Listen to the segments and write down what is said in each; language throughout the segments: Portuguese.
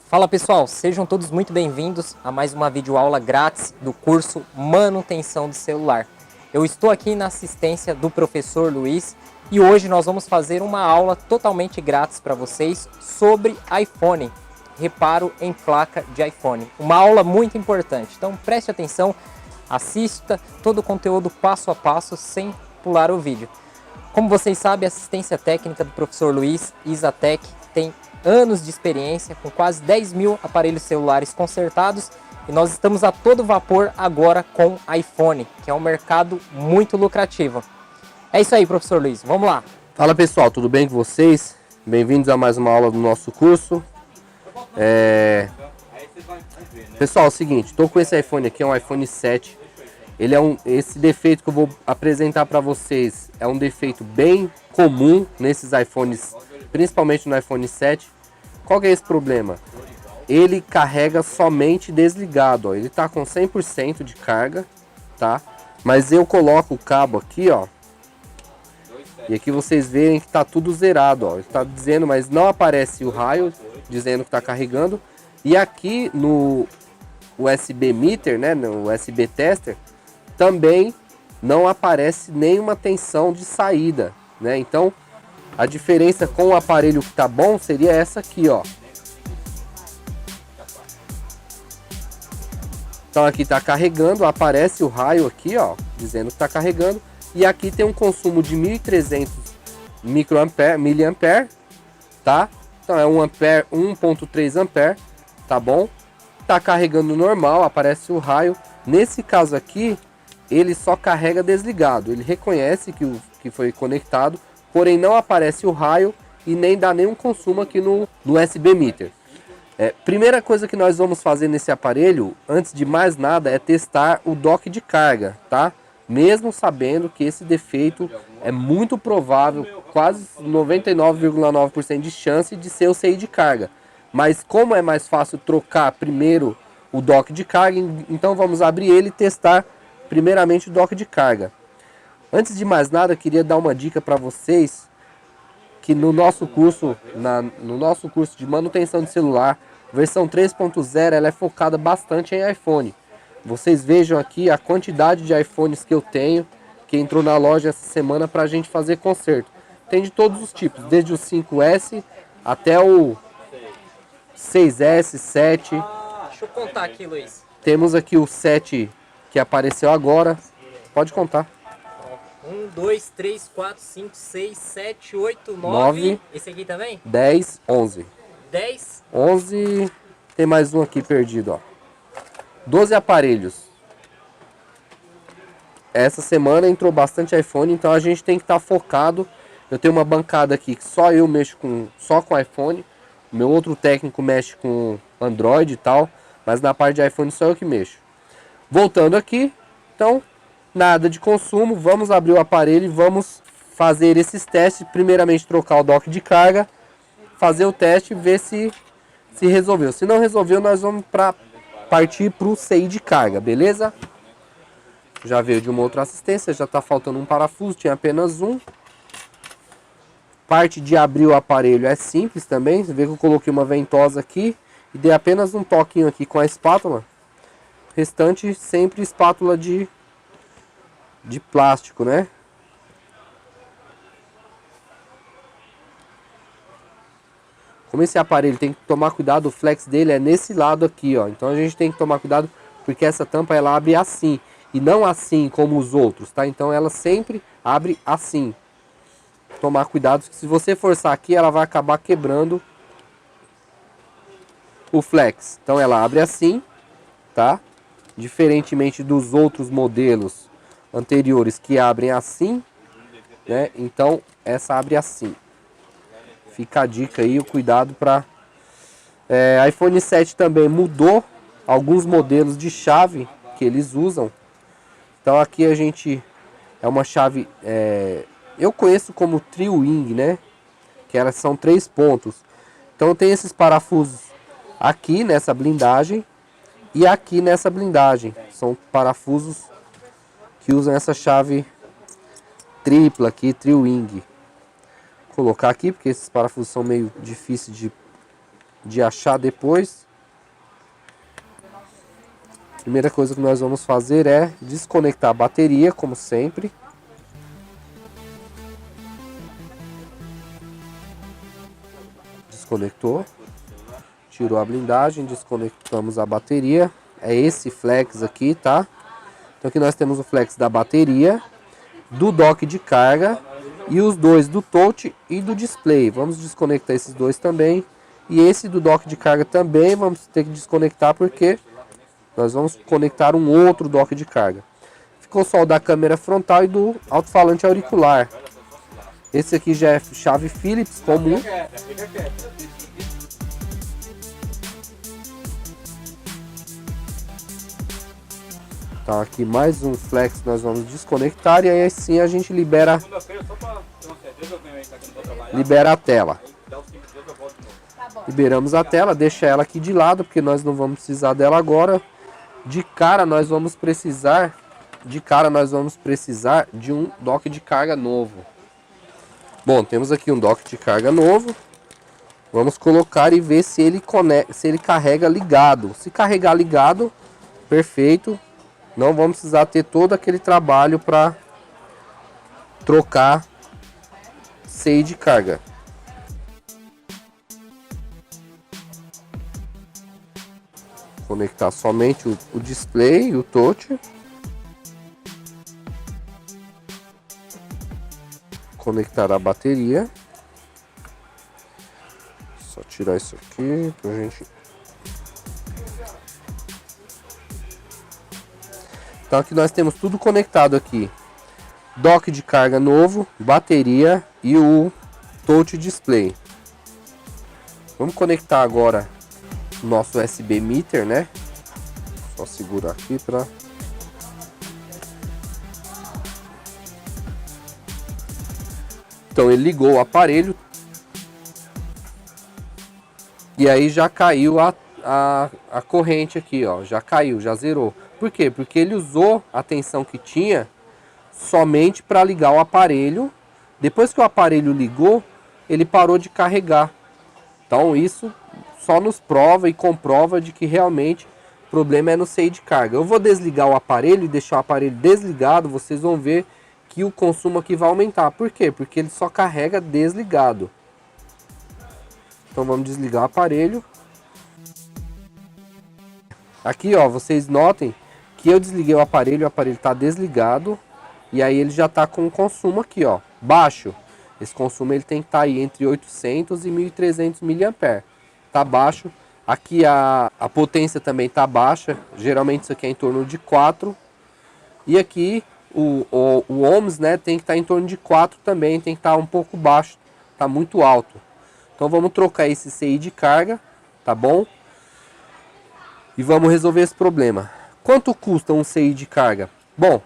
Fala pessoal, sejam todos muito bem-vindos a mais uma videoaula grátis do curso Manutenção de Celular. Eu estou aqui na assistência do professor Luiz e hoje nós vamos fazer uma aula totalmente grátis para vocês sobre iPhone, reparo em placa de iPhone. Uma aula muito importante, então preste atenção, assista todo o conteúdo passo a passo sem pular o vídeo. Como vocês sabem, a assistência técnica do professor Luiz, Isatec, tem anos de experiência, com quase 10 mil aparelhos celulares consertados, e nós estamos a todo vapor agora com iPhone, que é um mercado muito lucrativo. É isso aí, professor Luiz, vamos lá. Fala pessoal, tudo bem com vocês? Bem-vindos a mais uma aula do nosso curso. Pessoal, é o seguinte, estou com esse iPhone aqui, é um iPhone 7. Esse defeito que eu vou apresentar para vocês é um defeito bem comum nesses iPhones, principalmente no iPhone 7. Qual que é esse problema? Ele carrega somente desligado, ó. Ele está com 100% de carga, tá? Mas eu coloco o cabo aqui, ó. E aqui vocês veem que está tudo zerado, ó. Ele está dizendo, mas não aparece o raio dizendo que está carregando. E aqui no USB Meter, né, no USB Tester, também não aparece nenhuma tensão de saída, né? Então, a diferença com o aparelho que tá bom seria essa aqui, ó. Então aqui tá carregando, aparece o raio aqui, ó, dizendo que tá carregando. E aqui tem um consumo de 1.300 miliampere, tá? Então é 1 ampere, 1.3 ampere, tá bom? Tá carregando normal, aparece o raio. Nesse caso aqui, ele só carrega desligado. Ele reconhece que foi conectado, porém não aparece o raio e nem dá nenhum consumo aqui no USB Meter. Primeira coisa que nós vamos fazer nesse aparelho, antes de mais nada, é testar o dock de carga, tá? Mesmo sabendo que esse defeito é muito provável, quase 99,9% de chance de ser o CI de carga. Mas como é mais fácil trocar primeiro o dock de carga, então vamos abrir ele e testar primeiramente o dock de carga. Antes de mais nada, eu queria dar uma dica para vocês que no nosso curso de manutenção de celular, versão 3.0, ela é focada bastante em iPhone. Vocês vejam aqui a quantidade de iPhones que eu tenho, que entrou na loja essa semana para a gente fazer conserto. Tem de todos os tipos, desde o 5S até o 6S, 7. Deixa eu contar aqui, Luiz. Temos aqui o 7 que apareceu agora. Pode contar. 1, 2, 3, 4, 5, 6, 7, 8, 9. 9. Esse aqui também? 10, 11. 10. 11. Tem mais um aqui perdido, ó. 12 aparelhos. Essa semana entrou bastante iPhone, então a gente tem que estar focado. Eu tenho uma bancada aqui que só eu mexo só com iPhone. O meu outro técnico mexe com Android e tal, mas na parte de iPhone só eu que mexo. Voltando aqui, então, nada de consumo, vamos abrir o aparelho e vamos fazer esses testes. Primeiramente trocar o dock de carga, fazer o teste e ver se resolveu. Se não resolveu, nós vamos partir para o CI de carga, beleza? Já veio de uma outra assistência, já está faltando um parafuso, tinha apenas um. Parte de abrir o aparelho é simples também, você vê que eu coloquei uma ventosa aqui e dei apenas um toquinho aqui com a espátula. Restante sempre espátula de plástico, né? Como esse aparelho tem que tomar cuidado, o flex dele é nesse lado aqui, ó. Então a gente tem que tomar cuidado porque essa tampa ela abre assim e não assim como os outros, tá? Então ela sempre abre assim. Tomar cuidado, que se você forçar aqui, ela vai acabar quebrando o flex. Então ela abre assim, tá? Diferentemente dos outros modelos anteriores que abrem assim, né? Então essa abre assim. Fica a dica aí, o cuidado para... iPhone 7 também mudou alguns modelos de chave que eles usam. Então aqui a gente... É uma chave... eu conheço como Tri-Wing, né? Que elas são 3 pontos. Então tem esses parafusos aqui nessa blindagem e aqui nessa blindagem. São parafusos que usam essa chave tripla aqui, Tri-Wing. Colocar aqui porque esses parafusos são meio difíceis de achar depois. Primeira coisa que nós vamos fazer é desconectar a bateria, como sempre. Desconectou. Tirou a blindagem, desconectamos a bateria. É esse flex aqui, tá? Então aqui nós temos o flex da bateria, do dock de carga e os dois do touch e do display. Vamos desconectar esses dois também. E esse do dock de carga também vamos ter que desconectar porque nós vamos conectar um outro dock de carga. Ficou só o da câmera frontal e do alto-falante auricular. Esse aqui já é chave Phillips comum. Então aqui mais um flex nós vamos desconectar e aí assim a gente libera a tela. Liberamos a tela, deixa ela aqui de lado porque nós não vamos precisar dela agora. De cara nós vamos precisar de um dock de carga novo. Bom, temos aqui um dock de carga novo. Vamos colocar e ver se ele carrega ligado. Se carregar ligado, perfeito. Não vamos precisar ter todo aquele trabalho para trocar CI de carga. Conectar somente o display e o touch. Conectar a bateria. Só tirar isso aqui pra gente. Então aqui nós temos tudo conectado aqui. Dock de carga novo, bateria e o touch display. Vamos conectar agora o nosso USB meter, né? Só segurar aqui para Então ele ligou o aparelho e aí já caiu a corrente aqui, ó, já caiu, já zerou. Por quê? Porque ele usou a tensão que tinha somente para ligar o aparelho. Depois que o aparelho ligou, ele parou de carregar. Então isso só nos prova e comprova de que realmente o problema é no CI de carga. Eu vou desligar o aparelho e deixar o aparelho desligado, vocês vão ver que o consumo aqui vai aumentar. Por quê? Porque ele só carrega desligado. Então vamos desligar o aparelho. Aqui, ó, vocês notem que eu desliguei o aparelho está desligado. E aí ele já está com o consumo aqui, ó, baixo. Esse consumo ele tem que estar aí entre 800 e 1300 mAh. Tá baixo. Aqui a potência também tá baixa. Geralmente isso aqui é em torno de 4. E aqui o ohms, né, tem que estar em torno de 4 também. Tem que estar um pouco baixo. Tá muito alto. Então vamos trocar esse CI de carga, tá bom? E vamos resolver esse problema. Quanto custa um CI de carga? Bom,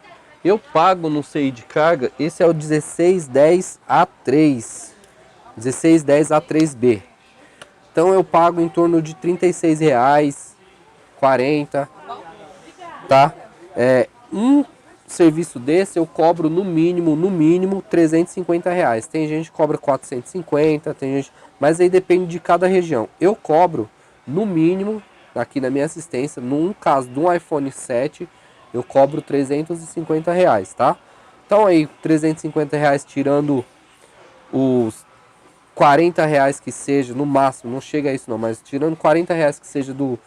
eu pago no CI de carga, esse é o 1610A3. 1610A3B. Então eu pago em torno de R$36, 40, tá? Um serviço desse eu cobro no mínimo R$350. Tem gente que cobra 450, tem gente, mas aí depende de cada região. Eu cobro no mínimo, aqui na minha assistência, num caso de um iPhone 7, eu cobro R$350, tá? Então aí R$350 tirando os R$40 que seja, no máximo, não chega a isso não, mas tirando R$40 que seja do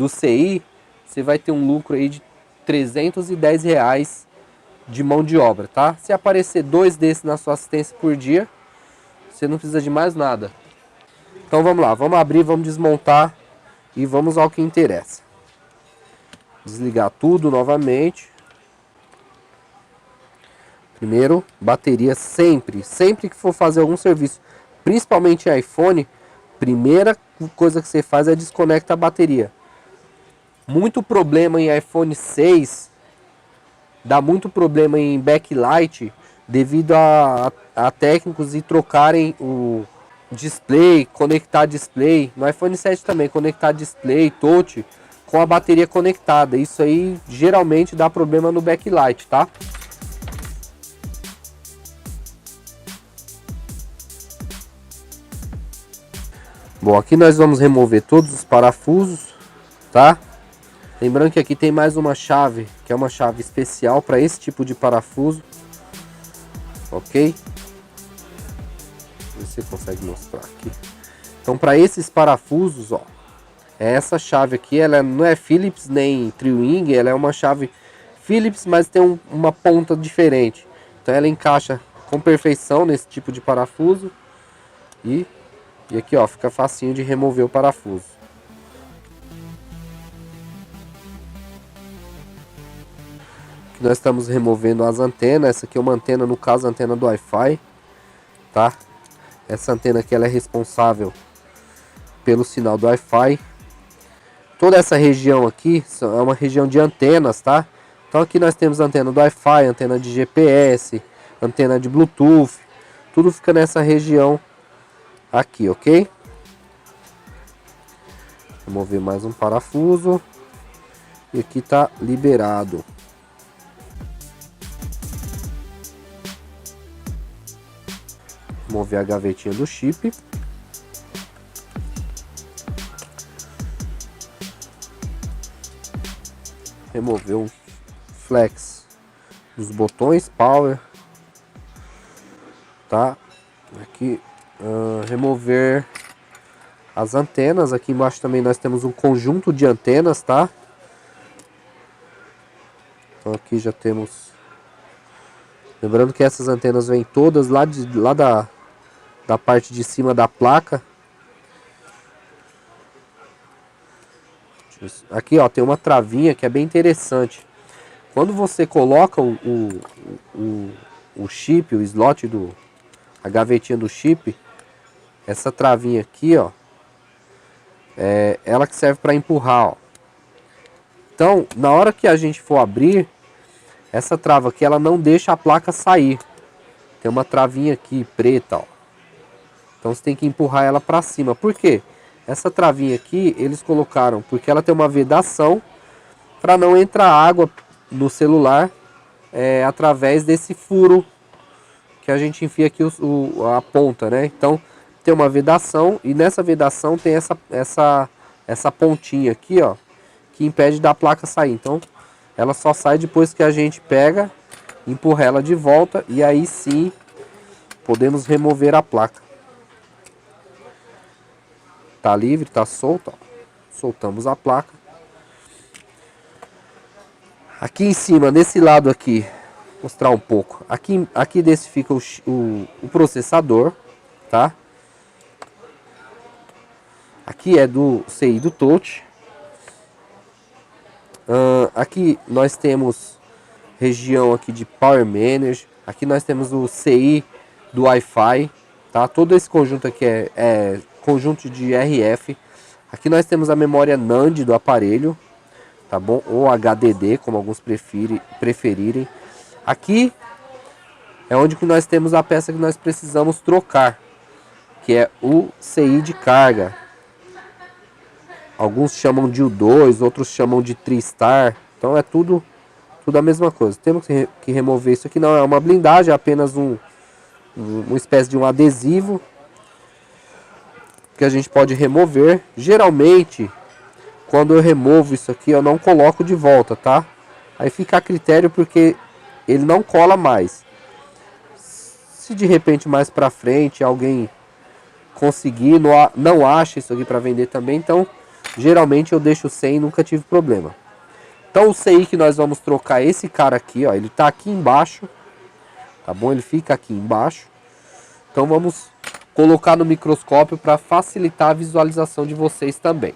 CI, você vai ter um lucro aí de R$310 de mão de obra, tá? Se aparecer 2 desses na sua assistência por dia, você não precisa de mais nada. Então vamos lá, vamos abrir, vamos desmontar e vamos ao que interessa. Desligar tudo novamente. Primeiro, bateria sempre que for fazer algum serviço, principalmente em iPhone, primeira coisa que você faz é desconecta a bateria. Muito problema em iPhone 6, dá muito problema em backlight devido a técnicos e trocarem o display, conectar display. No iPhone 7 também, conectar display, touch com a bateria conectada. Isso aí geralmente dá problema no backlight, tá? Bom, aqui nós vamos remover todos os parafusos, tá? Lembrando que aqui tem mais uma chave, que é uma chave especial para esse tipo de parafuso. Ok? Você consegue mostrar aqui. Então, para esses parafusos, ó, essa chave aqui, ela não é Phillips nem Tri-Wing, ela é uma chave Phillips, mas tem uma ponta diferente. Então, ela encaixa com perfeição nesse tipo de parafuso. E aqui, ó, fica facinho de remover o parafuso. Aqui nós estamos removendo as antenas. Essa aqui é uma antena, no caso, a antena do Wi-Fi, tá? Essa antena aqui, ela é responsável pelo sinal do Wi-Fi. Toda essa região aqui é uma região de antenas, tá? Então aqui nós temos antena do Wi-Fi, antena de GPS, antena de Bluetooth. Tudo fica nessa região aqui, ok? Remover mais um parafuso. E aqui tá liberado. Remover a gavetinha do chip. Remover o flex dos botões power, tá? Aqui remover as antenas. Aqui embaixo também nós temos um conjunto de antenas, tá? Então aqui já temos, lembrando que essas antenas vêm todas lá da parte de cima da placa. Aqui, ó, tem uma travinha que é bem interessante. Quando você coloca o chip, o slot a gavetinha do chip, essa travinha aqui, ó, é ela que serve para empurrar, ó. Então, na hora que a gente for abrir, essa trava aqui, ela não deixa a placa sair. Tem uma travinha aqui preta, ó. Então você tem que empurrar ela para cima. Por quê? Essa travinha aqui, eles colocaram porque ela tem uma vedação para não entrar água no celular através desse furo que a gente enfia aqui a ponta, né? Então tem uma vedação e nessa vedação tem essa pontinha aqui, ó, que impede da placa sair. Então ela só sai depois que a gente pega, empurra ela de volta e aí sim podemos remover a placa. Tá livre, tá solto, ó. Soltamos a placa. Aqui em cima, nesse lado aqui, vou mostrar um pouco. Aqui desse fica o processador, tá? Aqui é do CI do touch. Aqui nós temos região aqui de Power Manager. Aqui nós temos o CI do Wi-Fi, tá? Todo esse conjunto aqui é conjunto de RF. Aqui nós temos a memória NAND do aparelho, tá bom? Ou HDD, como alguns preferirem. Aqui é onde que nós temos a peça que nós precisamos trocar, que é o CI de carga. Alguns chamam de U2, outros chamam de TriStar. Então é tudo a mesma coisa. Temos que remover isso aqui. Não é uma blindagem, é apenas uma espécie de um adesivo que a gente pode remover. Geralmente, quando eu removo isso aqui, eu não coloco de volta, tá? Aí fica a critério porque ele não cola mais. Se de repente mais pra frente alguém conseguir, não acha isso aqui para vender também, então geralmente eu deixo sem e nunca tive problema. Então o CI que nós vamos trocar é esse cara aqui, ó, ele tá aqui embaixo, tá bom? Ele fica aqui embaixo. Então vamos colocar no microscópio para facilitar a visualização de vocês também.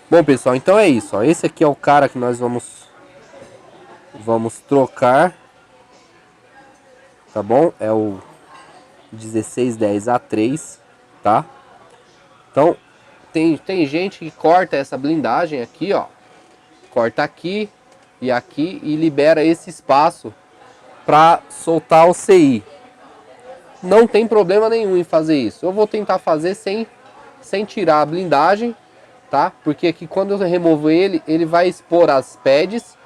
Bom, pessoal, então é isso, ó. Esse aqui é o cara que nós vamos trocar, tá bom? É o 1610A3, tá? Então tem gente que corta essa blindagem aqui, ó, corta aqui e libera esse espaço para soltar o CI. Não tem problema nenhum em fazer isso. Eu vou tentar fazer sem tirar a blindagem, tá? Porque aqui quando eu removo ele vai expor as pads.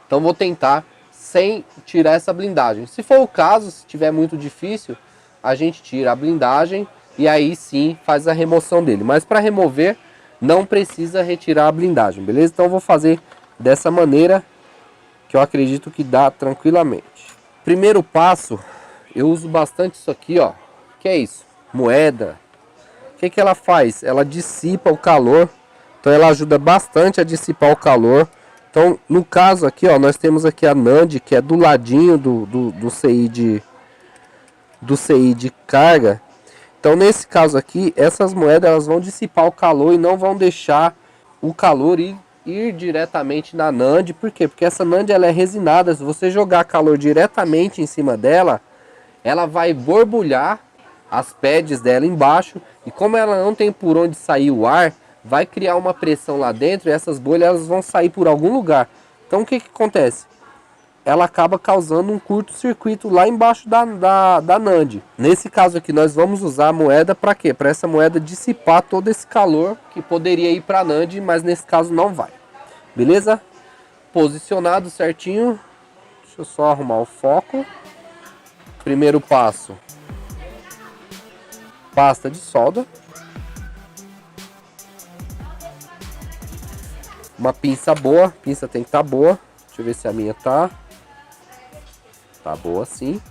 Então vou tentar sem tirar essa blindagem. Se for o caso, se tiver muito difícil, a gente tira a blindagem e aí sim faz a remoção dele. Mas para remover não precisa retirar a blindagem, beleza? Então eu vou fazer dessa maneira que eu acredito que dá tranquilamente. Primeiro passo, eu uso bastante isso aqui, ó. Que é isso? Moeda. O que que ela faz? Ela dissipa o calor. Então ela ajuda bastante a dissipar o calor. Então no caso aqui, ó, nós temos aqui a NAND, que é do ladinho do CI de carga. Então nesse caso aqui, essas moedas elas vão dissipar o calor e não vão deixar o calor ir diretamente na NAND. Por quê? Porque essa NAND ela é resinada. Se você jogar calor diretamente em cima dela, ela vai borbulhar as pads dela embaixo. E como ela não tem por onde sair o ar, vai criar uma pressão lá dentro e essas bolhas elas vão sair por algum lugar. Então o que que acontece? Ela acaba causando um curto-circuito lá embaixo da NAND. Nesse caso aqui nós vamos usar a moeda para quê? Para essa moeda dissipar todo esse calor que poderia ir para a NAND, mas nesse caso não vai. Beleza? Posicionado certinho. Deixa eu só arrumar o foco. Primeiro passo. Pasta de solda. Uma pinça boa. A pinça tem que estar boa. Deixa eu ver se a minha tá. Tá boa sim.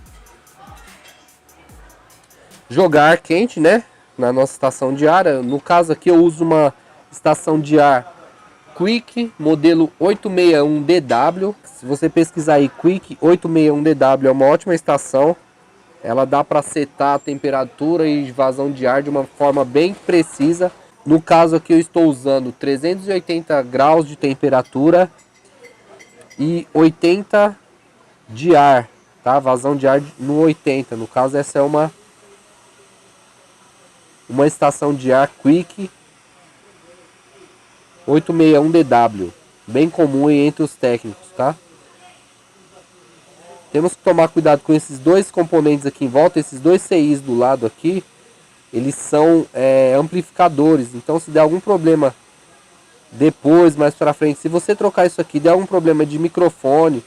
Jogar ar quente, né? Na nossa estação de ar. No caso aqui eu uso uma estação de ar Quick, modelo 861DW. Se você pesquisar aí Quick 861DW é uma ótima estação. Ela dá para setar a temperatura e vazão de ar de uma forma bem precisa. No caso aqui eu estou usando 380 graus de temperatura e 80 de ar. Tá? Vazão de ar no 80. No caso essa é uma estação de ar Quick 861DW, bem comum entre os técnicos, tá? Temos que tomar cuidado com esses dois componentes aqui em volta, esses dois CIs do lado aqui, eles são amplificadores, então se der algum problema depois, mais pra frente, se você trocar isso aqui, der algum problema de microfone,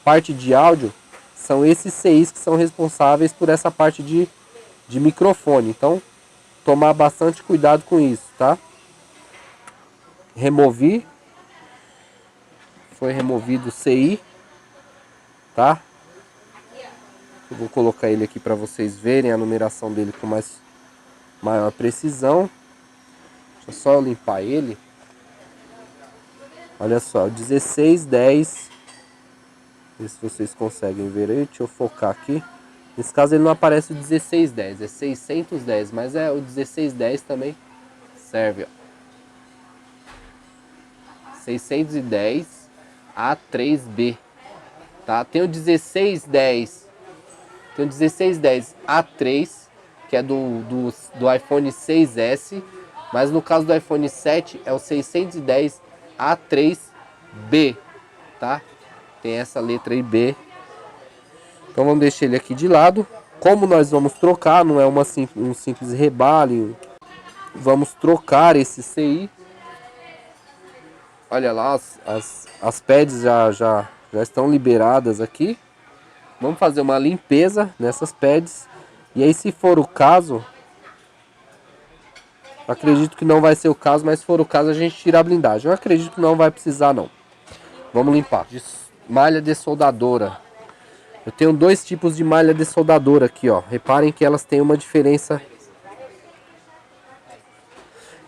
parte de áudio, são esses CIs que são responsáveis por essa parte de microfone, então tomar bastante cuidado com isso, tá? Removi. Foi removido o CI, tá? Eu vou colocar ele aqui para vocês verem a numeração dele com maior precisão. Deixa eu só limpar ele. Olha só, 1610. Ver se vocês conseguem ver aí. Deixa eu focar aqui. Nesse caso ele não aparece o 1610, é 610, mas o 1610 também serve, ó. 610 A3B, tá? Tem o 1610, tem o 1610 A3, que é do iPhone 6S, mas no caso do iPhone 7 é o 610 A3B, tá? Tem essa letra aí B. Então vamos deixar ele aqui de lado. Como nós vamos trocar, não é um simples rebale, vamos trocar esse CI. Olha lá, as pads já estão liberadas aqui. Vamos fazer uma limpeza nessas pads. E aí, se for o caso, acredito que não vai ser o caso, mas se for o caso a gente tira a blindagem. Eu acredito que não vai precisar não. Vamos limpar. Malha dessoldadora. Eu tenho dois tipos de malha dessoldadora aqui, ó. Reparem que elas têm uma diferença.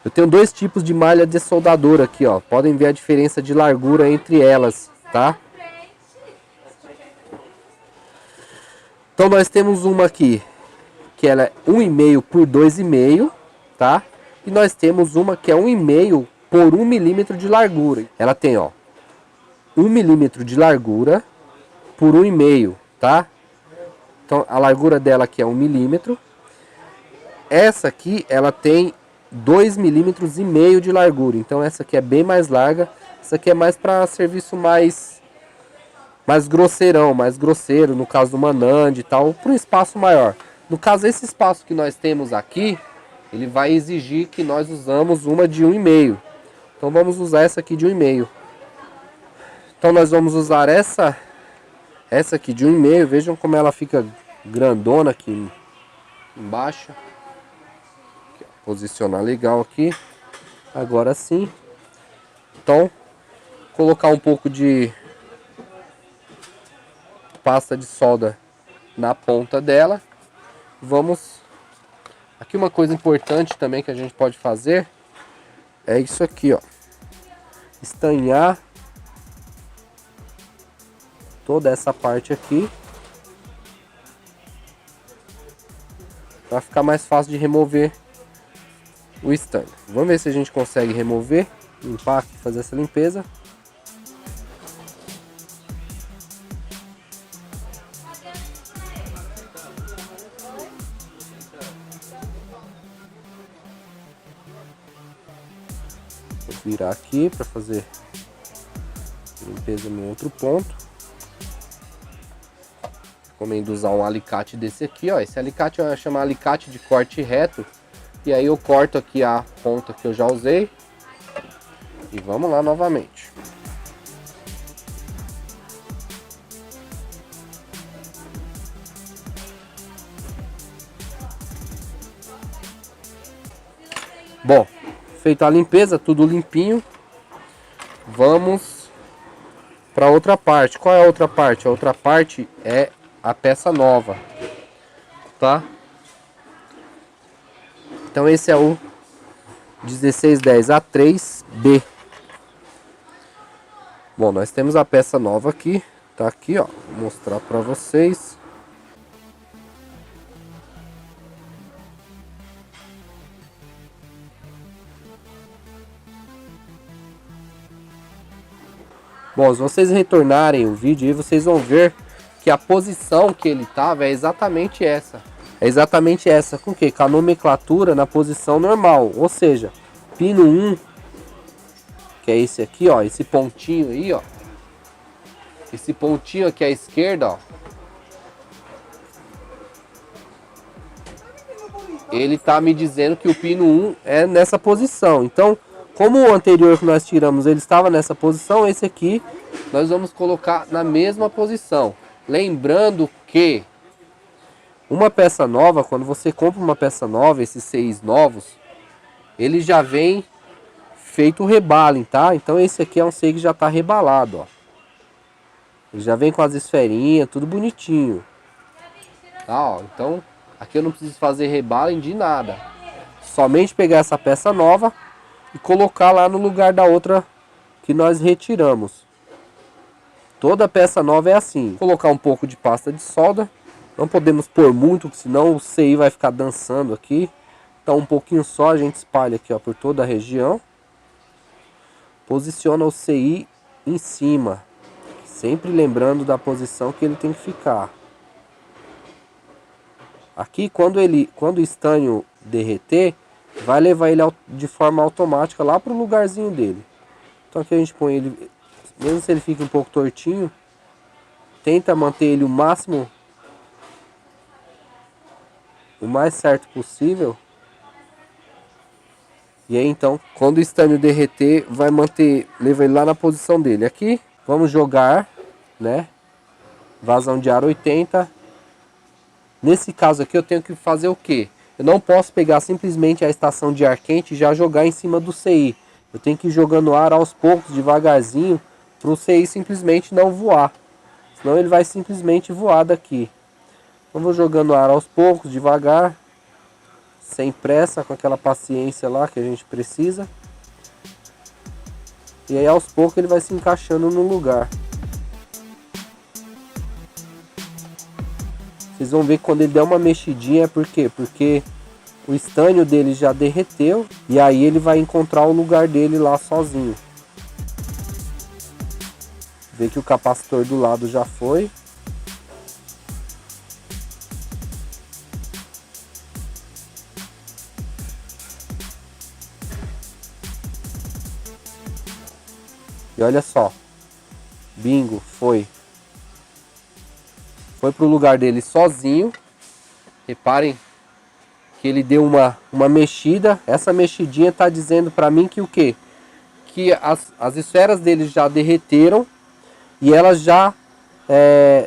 Eu tenho dois tipos de malha dessoldadora aqui, ó. Podem ver a diferença de largura entre elas, tá? Então nós temos uma aqui que ela é 1,5 por 2,5, tá? E nós temos uma que é 1,5 por 1 milímetro de largura. Ela tem, ó, 1 milímetro de largura por 1,5, tá? Então a largura dela aqui é 1 milímetro. Essa aqui, ela tem 2,5 milímetros de largura. Então essa aqui é bem mais larga. Essa aqui é mais para serviço mais grosseirão, mais grosseiro, no caso do NAND e tal, para um espaço maior. No caso, esse espaço que nós temos aqui, ele vai exigir que nós usamos uma de 1,5. Então vamos usar essa aqui de 1,5. Então nós vamos usar essa aqui de 1,5. Vejam como ela fica grandona aqui embaixo. Posicionar legal aqui. Agora sim. Então, colocar um pouco de pasta de solda na ponta dela. Vamos... Aqui uma coisa importante também que a gente pode fazer é isso aqui, ó. Estanhar toda essa parte aqui para ficar mais fácil de remover o estanho. Vamos ver se a gente consegue remover, limpar aqui, fazer essa limpeza. Vou virar aqui para fazer limpeza no outro ponto. Recomendo usar um alicate desse aqui, ó. Esse alicate chama alicate de corte reto. E aí eu corto aqui a ponta que eu já usei. E vamos lá novamente. Bom, feita a limpeza, tudo limpinho. Vamos para outra parte. Qual é a outra parte? A outra parte é a peça nova, tá? Então esse é o 1610 A3B. Bom, nós temos a peça nova aqui, tá aqui, ó, vou mostrar para vocês. Bom, se vocês retornarem o vídeo aí, vocês vão ver que a posição que ele tava é exatamente essa. É exatamente essa. Com o quê? Com a nomenclatura na posição normal. Ou seja, pino 1, que é esse aqui, ó. Esse pontinho aí, ó. Esse pontinho aqui à esquerda, ó. Ele tá me dizendo que o pino 1 é nessa posição. Então, como o anterior que nós tiramos, ele estava nessa posição, esse aqui nós vamos colocar na mesma posição. Lembrando que uma peça nova, quando você compra uma peça nova, esses CIs novos, ele já vem feito o rebalem, tá? Então esse aqui é um CI que já está rebalado, ó. Ele já vem com as esferinhas, tudo bonitinho. Tá, ó. Então aqui eu não preciso fazer rebalem de nada. Somente pegar essa peça nova e colocar lá no lugar da outra que nós retiramos. Toda peça nova é assim. Colocar um pouco de pasta de solda. Não podemos pôr muito, senão o CI vai ficar dançando aqui. Então um pouquinho só a gente espalha aqui, ó, por toda a região. Posiciona o CI em cima. Sempre lembrando da posição que ele tem que ficar. Aqui quando o estanho derreter, vai levar ele de forma automática lá para o lugarzinho dele. Então aqui a gente põe ele, mesmo se ele fica um pouco tortinho, tenta manter ele o máximo, o mais certo possível. E aí então, quando o estanho derreter, vai manter, leva ele lá na posição dele. Aqui, vamos jogar, né? Vazão de ar 80. Nesse caso aqui eu tenho que fazer o quê? Eu não posso pegar simplesmente a estação de ar quente e já jogar em cima do CI. Eu tenho que ir jogando ar aos poucos, devagarzinho, para o CI simplesmente não voar. Senão ele vai simplesmente voar daqui. Então vou jogando ar aos poucos, devagar, sem pressa, com aquela paciência lá que a gente precisa. E aí aos poucos ele vai se encaixando no lugar. Vocês vão ver que quando ele der uma mexidinha, por quê? Porque o estanho dele já derreteu e aí ele vai encontrar o lugar dele lá sozinho. Vê que o capacitor do lado já foi. E olha só, bingo, foi pro lugar dele sozinho. Reparem que ele deu uma mexida. Essa mexidinha tá dizendo para mim que o quê? Que as esferas dele já derreteram e elas já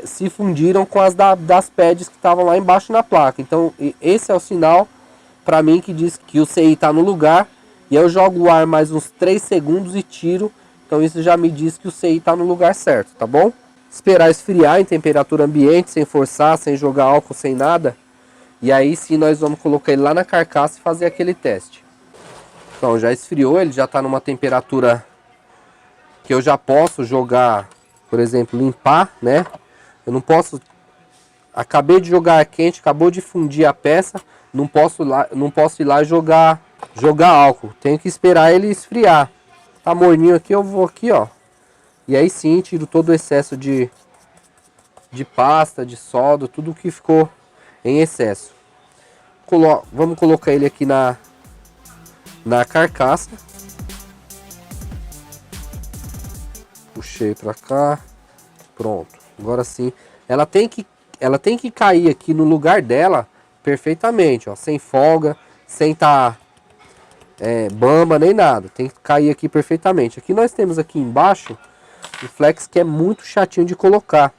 se fundiram com as das pads que estavam lá embaixo na placa. Então esse é o sinal pra mim que diz que o CI tá no lugar. E eu jogo o ar mais uns 3 segundos e tiro. Então isso já me diz que o CI tá no lugar certo, tá bom? Esperar esfriar em temperatura ambiente, sem forçar, sem jogar álcool, sem nada. E aí sim nós vamos colocar ele lá na carcaça e fazer aquele teste. Então já esfriou, ele já está numa temperatura que eu já posso jogar, por exemplo, limpar, né? Eu não posso... Acabei de jogar ar quente, acabou de fundir a peça, não posso ir lá jogar álcool. Tenho que esperar ele esfriar. Tá morninho aqui, eu vou aqui, ó. E aí sim, tiro todo o excesso de pasta, de solda, tudo que ficou em excesso. Vamos colocar ele aqui na carcaça. Puxei pra cá. Pronto. Agora sim. Ela tem que cair aqui no lugar dela perfeitamente, ó. Sem folga, sem tá bamba nem nada. Tem que cair aqui perfeitamente. Aqui nós temos aqui embaixo o flex que é muito chatinho de colocar.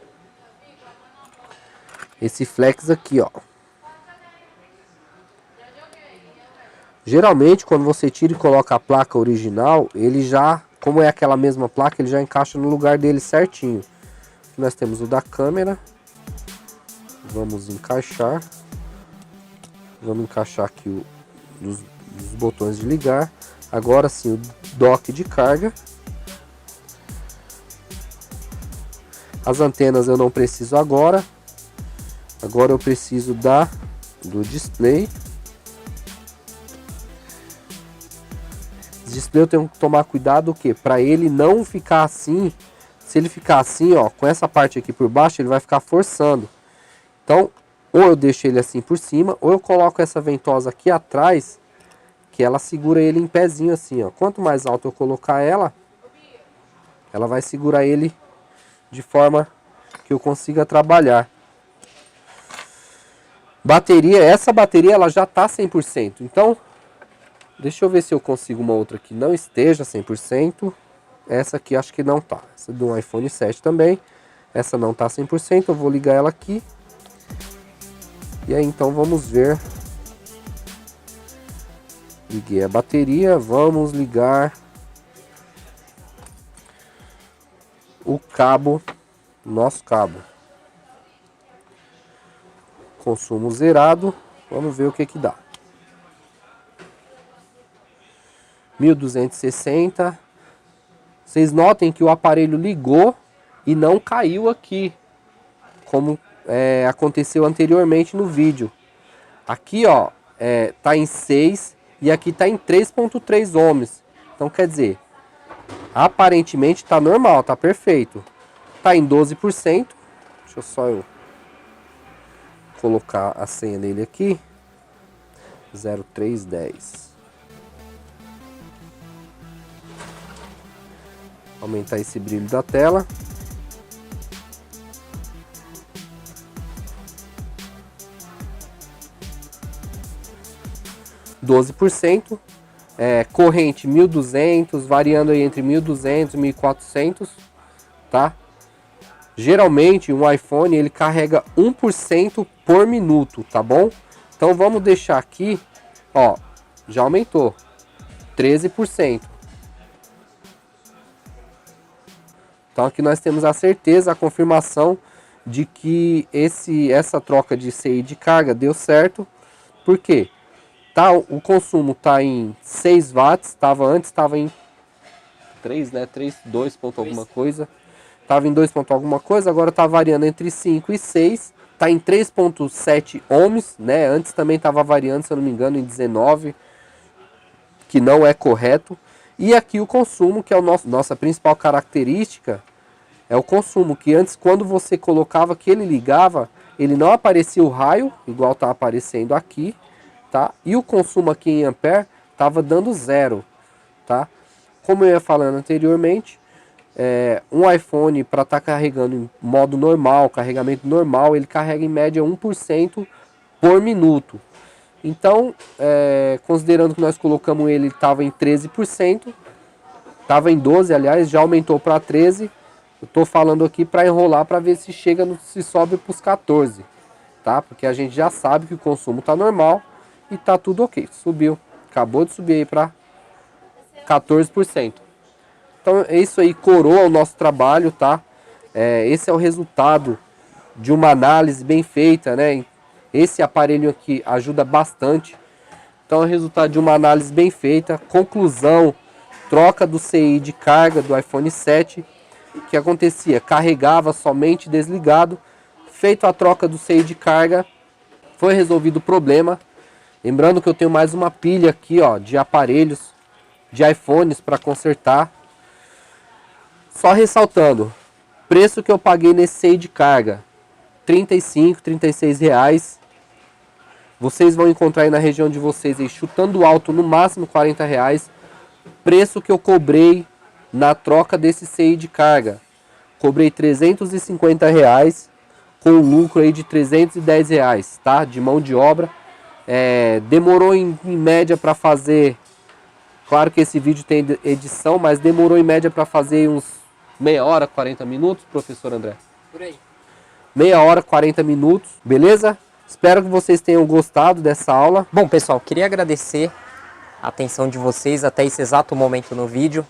Esse flex aqui, ó. Geralmente quando você tira e coloca a placa original, ele já, como é aquela mesma placa, ele já encaixa no lugar dele certinho. Aqui nós temos o da câmera. Vamos encaixar. Vamos encaixar aqui os botões de ligar. Agora sim o dock de carga. As antenas eu não preciso agora. Agora eu preciso do display. Esse display eu tenho que tomar cuidado o quê? Para ele não ficar assim. Se ele ficar assim, ó, com essa parte aqui por baixo, ele vai ficar forçando. Então, ou eu deixo ele assim por cima, ou eu coloco essa ventosa aqui atrás, que ela segura ele em pezinho assim, ó. Quanto mais alto eu colocar ela vai segurar ele de forma que eu consiga trabalhar. Bateria, essa bateria ela já tá 100%. Então, deixa eu ver se eu consigo uma outra que não esteja 100%. Essa aqui acho que não tá. Essa do iPhone 7 também. Essa não tá 100%. Eu vou ligar ela aqui. E aí então vamos ver. Liguei a bateria. Vamos ligar o cabo. Nosso cabo. Consumo zerado. Vamos ver o que dá. 1260. Vocês notem que o aparelho ligou e não caiu aqui, como aconteceu anteriormente no vídeo. Aqui, ó, tá em 6 e aqui tá em 3.3 ohms. Então quer dizer, aparentemente tá normal, tá perfeito. Tá em 12%. Deixa eu só colocar a senha dele aqui. 0310. Aumentar esse brilho da tela. %, corrente 1200, variando aí entre 1200 e 1400, tá? Geralmente um iPhone ele carrega 1% por minuto, tá bom? Então vamos deixar aqui, ó, já aumentou 13%. Então aqui nós temos a certeza, a confirmação de que essa troca de CI de carga deu certo. Por quê? Tá, o consumo está em 6 watts, antes estava em 3, né? 3, 2 ponto alguma coisa. Estava em 2 ponto alguma coisa, agora está variando entre 5 e 6. Está em 3.7 ohms, né? Antes também estava variando, se eu não me engano, em 19, que não é correto. E aqui o consumo, que é nossa principal característica, é o consumo, que antes quando você colocava que ele ligava, ele não aparecia o raio, igual está aparecendo aqui, tá? E o consumo aqui em ampere estava dando 0, tá? Como eu ia falando anteriormente, um iPhone para estar carregando em modo normal, carregamento normal, ele carrega em média 1% por minuto. Então, considerando que nós colocamos ele estava em 13%, estava em 12, aliás, já aumentou para 13. Eu estou falando aqui para enrolar para ver se chega, se sobe para os 14, tá? Porque a gente já sabe que o consumo está normal e tá tudo ok. Subiu. Acabou de subir aí para 14%. Então isso aí coroa o nosso trabalho, tá? Esse é o resultado de uma análise bem feita, né? Esse aparelho aqui ajuda bastante. Então é o resultado de uma análise bem feita. Conclusão, troca do CI de carga do iPhone 7. O que acontecia? Carregava somente desligado. Feito a troca do CI de carga, foi resolvido o problema. Lembrando que eu tenho mais uma pilha aqui, ó, de aparelhos, de iPhones para consertar. Só ressaltando, preço que eu paguei nesse CI de carga, R$35, R$36. Vocês vão encontrar aí na região de vocês, aí, chutando alto, no máximo R$40. Preço que eu cobrei na troca desse CI de carga. Cobrei R$350, com lucro aí de R$310, tá? De mão de obra. Demorou em média para fazer... Claro que esse vídeo tem edição, mas demorou em média para fazer uns meia hora, 40 minutos, professor André? Por aí. Meia hora, 40 minutos, beleza? Espero que vocês tenham gostado dessa aula. Bom, pessoal, queria agradecer a atenção de vocês até esse exato momento no vídeo.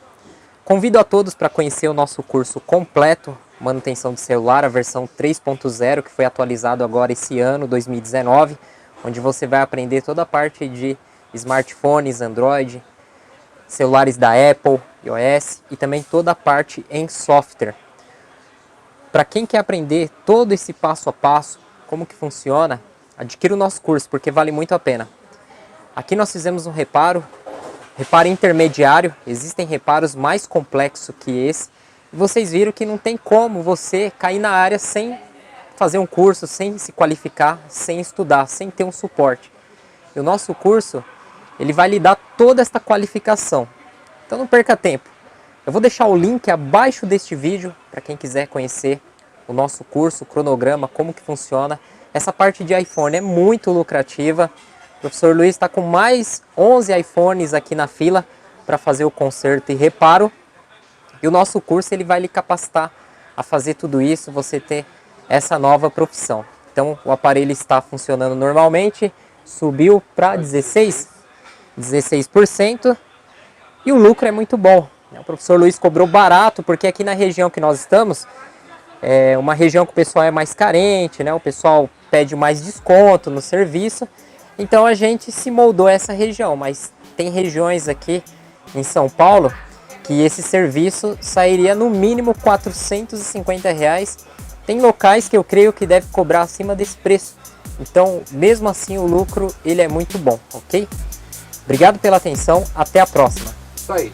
Convido a todos para conhecer o nosso curso completo, manutenção de celular, a versão 3.0, que foi atualizado agora esse ano, 2019, onde você vai aprender toda a parte de smartphones, Android, celulares da Apple, iOS e também toda a parte em software. Para quem quer aprender todo esse passo a passo, como que funciona, adquira o nosso curso, porque vale muito a pena. Aqui nós fizemos um reparo intermediário, existem reparos mais complexos que esse, e vocês viram que não tem como você cair na área sem fazer um curso, sem se qualificar, sem estudar, sem ter um suporte. E o nosso curso, ele vai lhe dar toda esta qualificação. Então não perca tempo. Eu vou deixar o link abaixo deste vídeo para quem quiser conhecer o nosso curso, o cronograma, como que funciona. Essa parte de iPhone é muito lucrativa. O professor Luiz está com mais 11 iPhones aqui na fila para fazer o conserto e reparo. E o nosso curso ele vai lhe capacitar a fazer tudo isso, você ter essa nova profissão. Então o aparelho está funcionando normalmente, subiu para 16%. E o lucro é muito bom. O professor Luiz cobrou barato, porque aqui na região que nós estamos, é uma região que o pessoal é mais carente, né? O pessoal pede mais desconto no serviço. Então a gente se moldou a essa região, mas tem regiões aqui em São Paulo que esse serviço sairia no mínimo R$450. Tem locais que eu creio que deve cobrar acima desse preço. Então, mesmo assim, o lucro ele é muito bom, ok? Obrigado pela atenção, até a próxima. Isso aí.